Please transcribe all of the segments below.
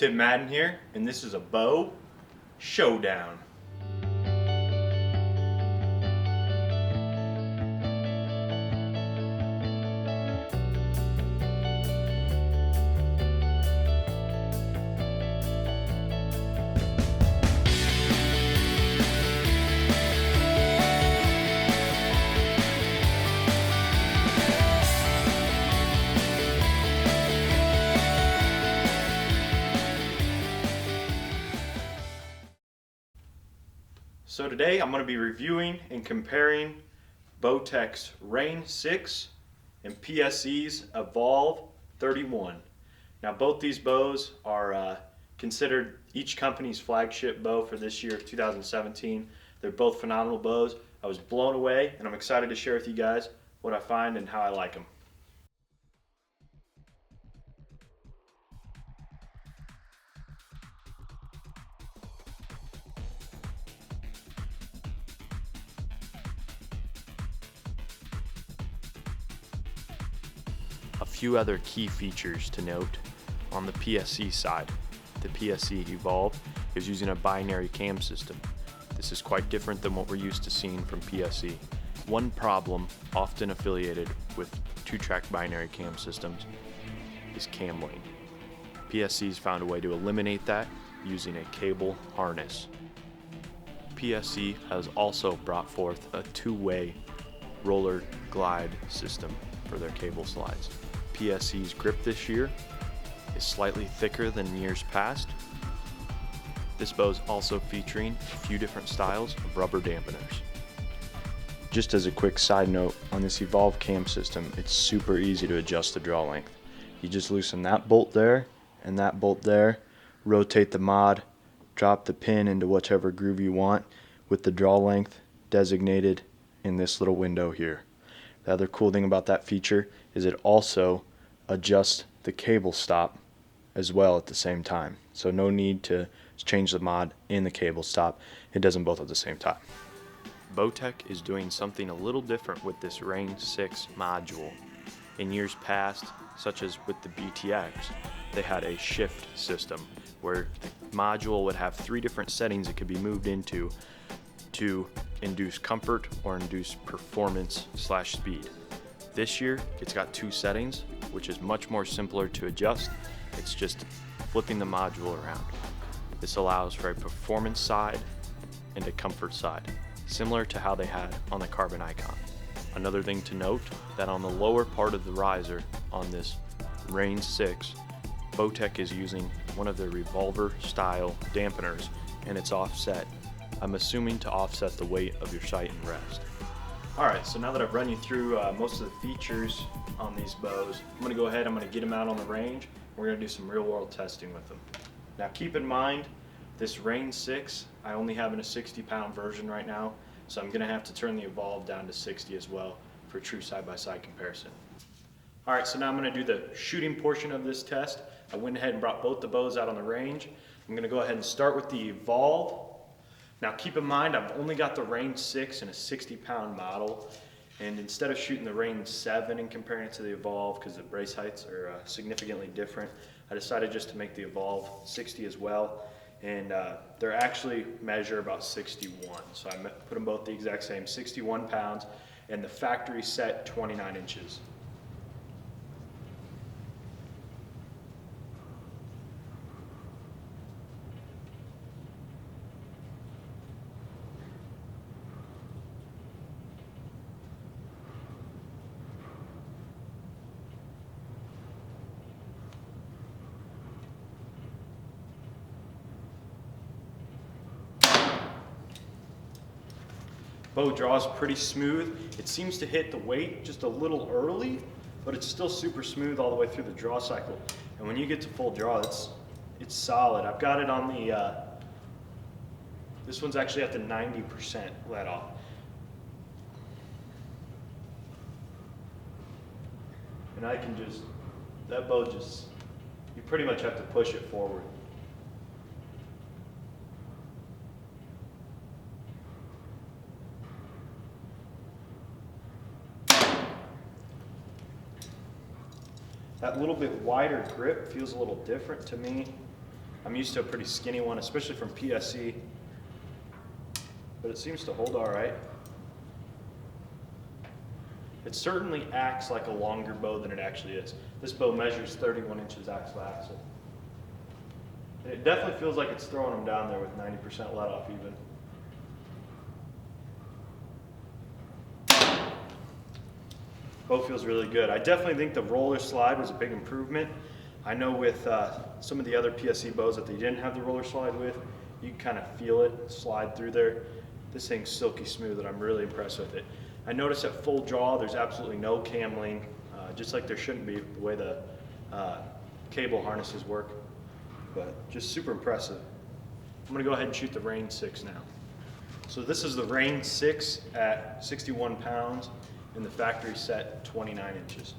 Tim Madden here, and this is a bow showdown. So today I'm going to be reviewing and comparing Bowtech's Reign 6 and PSE's Evolve 31. Now both these bows are considered each company's flagship bow for this year, 2017. They're both phenomenal bows. I was blown away and I'm excited to share with you guys what I find and how I like them. A few other key features to note on the PSE side. The PSE Evolve is using a binary cam system. This is quite different than what we're used to seeing from PSE. One problem often affiliated with two-track binary cam systems is cam length. PSE's found a way to eliminate that using a cable harness. PSE has also brought forth a two-way roller glide system for their cable slides. PSE's grip this year is slightly thicker than years past. This bow is also featuring a few different styles of rubber dampeners. Just as a quick side note, on this Evolve cam system, it's super easy to adjust the draw length. You just loosen that bolt there and that bolt there, rotate the mod, drop the pin into whichever groove you want with the draw length designated in this little window here. The other cool thing about that feature is it also adjusts the cable stop as well at the same time. So no need to change the mod in the cable stop. It does them both at the same time. Bowtech is doing something a little different with this Reign 6 module. In years past, such as with the BTX, they had a shift system where the module would have 3 different settings it could be moved into to induce comfort or induce performance/speed. This year, it's got 2 settings, which is much more simpler to adjust. It's just flipping the module around. This allows for a performance side and a comfort side, similar to how they had on the Carbon Icon. Another thing to note, that on the lower part of the riser on this Reign 6, Bowtech is using one of their revolver style dampeners, and it's offset. I'm assuming to offset the weight of your sight and rest. Alright, so now that I've run you through most of the features on these bows, I'm going to go ahead, I'm going to get them out on the range. We're going to do some real world testing with them. Now keep in mind, this Reign 6, I only have in a 60-pound version right now, so I'm going to have to turn the Evolve down to 60 as well for true side-by-side comparison. Alright, so now I'm going to do the shooting portion of this test. I went ahead and brought both the bows out on the range. I'm going to go ahead and start with the Evolve. Now keep in mind, I've only got the Reign 6 in a 60-pound model, and instead of shooting the Reign 7 and comparing it to the Evolve, because the brace heights are significantly different, I decided just to make the Evolve 60 as well, and they're actually measure about 61, so I put them both the exact same, 61 pounds, and the factory set 29 inches. Bow draws pretty smooth. It seems to hit the weight just a little early, but it's still super smooth all the way through the draw cycle. And when you get to full draw, it's solid. I've got it on the, this one's actually at the 90% let off. And I can just, that bow just, you pretty much have to push it forward. That little bit wider grip feels a little different to me. I'm used to a pretty skinny one, especially from PSE, but it seems to hold all right. It certainly acts like a longer bow than it actually is. This bow measures 31 inches axle to axle. And it definitely feels like it's throwing them down there with 90% let off even. Bow feels really good. I definitely think the roller slide was a big improvement. I know with some of the other PSE bows that they didn't have the roller slide with, you can kind of feel it slide through there. This thing's silky smooth and I'm really impressed with it. I noticed at full draw there's absolutely no cam link, just like there shouldn't be the way the cable harnesses work, but just super impressive. I'm gonna go ahead and shoot the Rain 6 now. So this is the Rain 6 at 61 pounds and the factory set 29 inches.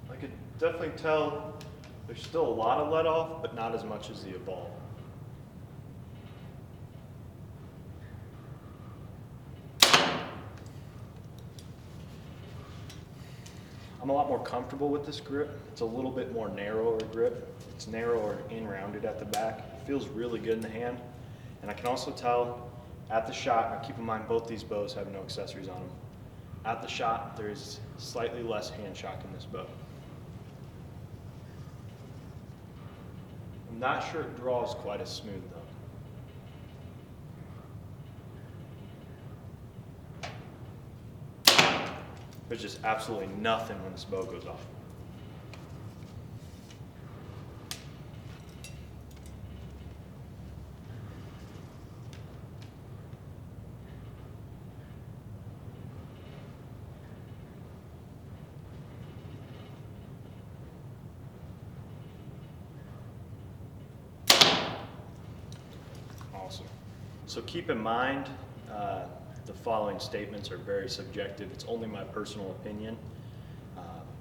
I could definitely tell there's still a lot of let off, but not as much as the Evolve. I'm a lot more comfortable with this grip. It's a little bit more narrower grip. It's narrower and rounded at the back. It feels really good in the hand. And I can also tell at the shot, now keep in mind both these bows have no accessories on them. At the shot, there's slightly less hand shock in this bow. I'm not sure it draws quite as smooth though. There's just absolutely nothing when this bow goes off. Awesome. So keep in mind, the following statements are very subjective. It's only my personal opinion.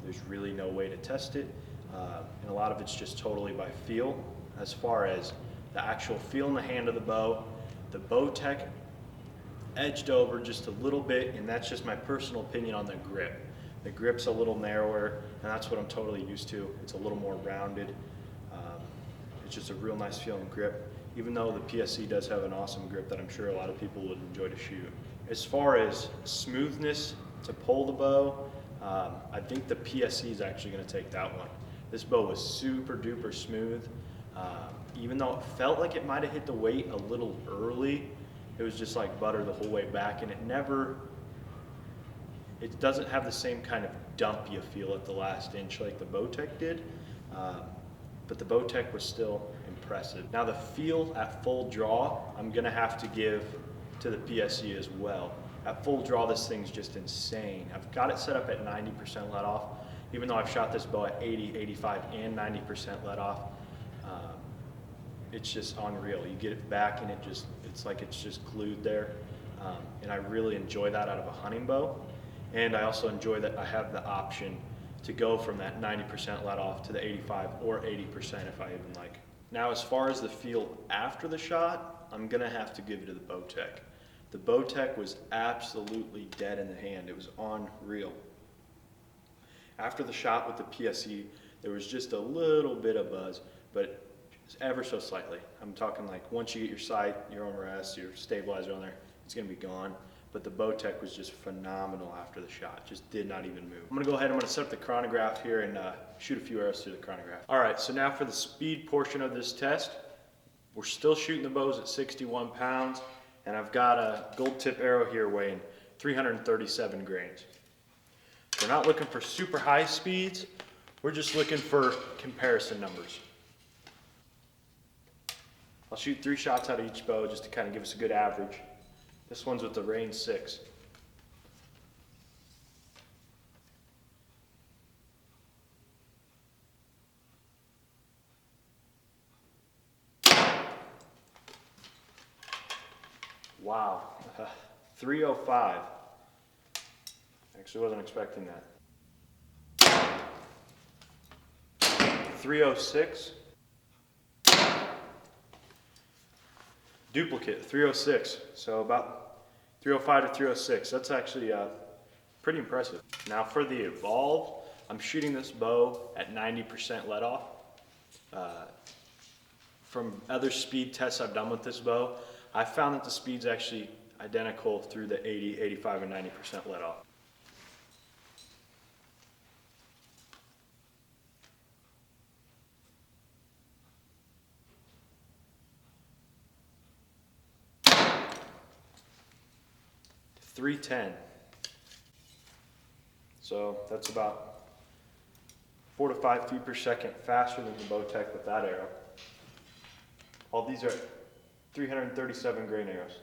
There's really no way to test it. And a lot of it's just totally by feel. As far as the actual feel in the hand of the Bowtech edged over just a little bit, and that's just my personal opinion on the grip. The grip's a little narrower, and that's what I'm totally used to. It's a little more rounded. It's just a real nice feeling grip, even though the PSE does have an awesome grip that I'm sure a lot of people would enjoy to shoot. As far as smoothness to pull the bow, I think the PSE is actually going to take that one. This bow was super duper smooth. Even though it felt like it might have hit the weight a little early, it was just like butter the whole way back, and it doesn't have the same kind of dump you feel at the last inch like the Bowtech did. But the Bowtech was still impressive. Now the feel at full draw, I'm gonna have to give to the PSE as well. At full draw, this thing's just insane. I've got it set up at 90% let off, even though I've shot this bow at 80, 85, and 90% let off. It's just unreal. You get it back and it's like it's just glued there. And I really enjoy that out of a hunting bow. And I also enjoy that I have the option to go from that 90% let off to the 85 or 80% if I even like. Now, as far as the feel after the shot, I'm gonna have to give it to the Bowtech. The Bowtech was absolutely dead in the hand. It was unreal. After the shot with the PSE, there was just a little bit of buzz, but ever so slightly. I'm talking like once you get your sight, your own rest, your stabilizer on there, it's gonna be gone. But the Bowtech was just phenomenal after the shot, just did not even move. I'm gonna go ahead, I'm gonna set up the chronograph here and shoot a few arrows through the chronograph. All right, so now for the speed portion of this test, we're still shooting the bows at 61 pounds, and I've got a gold tip arrow here weighing 337 grains. We're not looking for super high speeds, we're just looking for comparison numbers. I'll shoot 3 shots out of each bow just to kind of give us a good average. This one's with the Rain 6. Wow, 305. Actually wasn't expecting that. 306. Duplicate 306. So about 305 to 306. That's actually pretty impressive. Now for the Evolve, I'm shooting this bow at 90% let off. From other speed tests I've done with this bow, I found that the speed's actually identical through the 80, 85, and 90% let off. .310. So that's about 4 to 5 feet per second faster than the Bowtech with that arrow. All these are 337 grain arrows.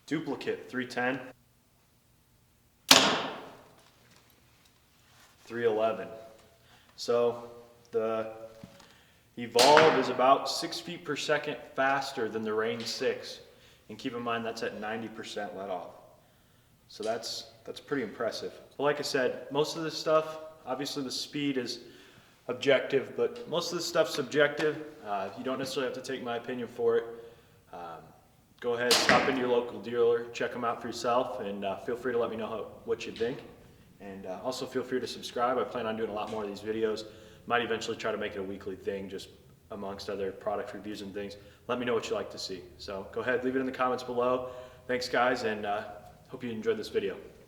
Duplicate 310. 311. So the Evolve is about 6 feet per second faster than the Range 6. And keep in mind that's at 90% let off. So that's pretty impressive. Well, like I said, most of this stuff, obviously the speed is objective, but most of this stuff's subjective. You don't necessarily have to take my opinion for it. Go ahead, stop into your local dealer, check them out for yourself, and feel free to let me know what you think. And also feel free to subscribe. I plan on doing a lot more of these videos. Might eventually try to make it a weekly thing, just amongst other product reviews and things. Let me know what you like to see. So go ahead, leave it in the comments below. Thanks guys, and hope you enjoyed this video.